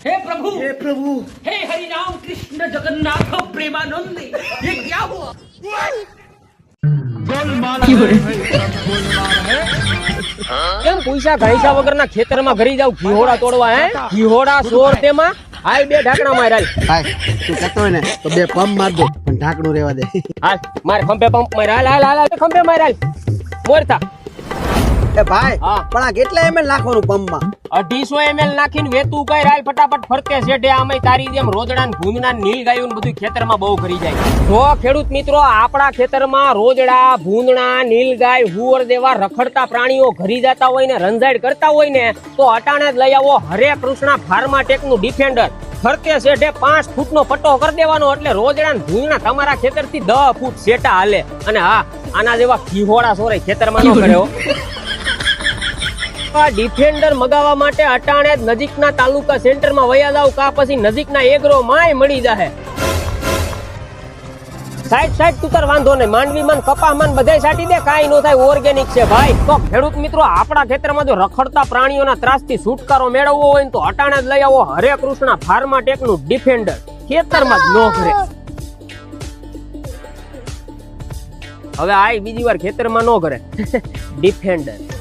हे प्रभु हे हरि राम कृष्ण जगन्नाथ प्रेमानंद ये क्या हुआ કેમ પૈસા ઘાઈસા વગરના ખેતરમાં ઘરી જાવ ઘીહોડા તોડવા હે ઘીહોડા સોર તેમાં હાલ બે ઢાકણા માર હાલ ભાઈ તું કહેતો હોય ને તો બે પંપ માર દો પણ ઢાંકણું રહેવા દે હાલ મારે ખંભે પંપ માર હાલ હાલ હાલ ખંભે માર હાલ મોરતા એ ભાઈ હા. પણ આ કેટલા ml નાખવાનું પંપમાં 250 ml નાખીને વેતું કઈ હાલ ફટાફટ ફરતે શેઠે આમે તારી જેમ રોજડા ને ભૂંદના નીલ ગાયું ને બધું ખેતરમાં બહુ કરી જાય જો ખેડૂત મિત્રો આપણા ખેતરમાં રોજડા ભૂંદણા નીલગાય હુવર જેવા રખડતા પ્રાણીઓ ઘરી જતા હોય ને રંજાડ કરતા હોય ને તો અટાણે જ લઈ આવો હરે કૃષ્ણા ફાર્માટેક નું ડિફેન્ડર ફરતે શેઠે 5 ફૂટનો પટ્ટો કરી દેવાનો એટલે રોજડા ને ભૂંદણા તમારા ખેતરથી 10 ફૂટ શેટા હાલે અને હા આના જેવા ઘીહોડા સોરે ખેતરમાં ન કર્યો ડિફેન્ડર મગાવવા માટે અટાણે જ નજીકના તાલુકા સેન્ટરમાં વયા જાવ કા પછી નજીકના એગ્રો માય મળી જાહે સાઈડ તુતર વાંધો નહીં માંડવી માં કપા માં બધે સાટી દે કાઈ નો થાય ઓર્ગેનિક છે ભાઈ તો ખેડૂત મિત્રો આપણા ખેતરમાં જો રખડતા પ્રાણીઓના ત્રાસથી છુટકારો મેળવવો હોય તો અટાણે જ લઈ આવો હરે કૃષ્ણા ફાર્માટેક નું ડિફેન્ડર ખેતરમાં જ નો કરે હવે આ બીજી વાર ખેતરમાં નો કરે ડિફેન્ડર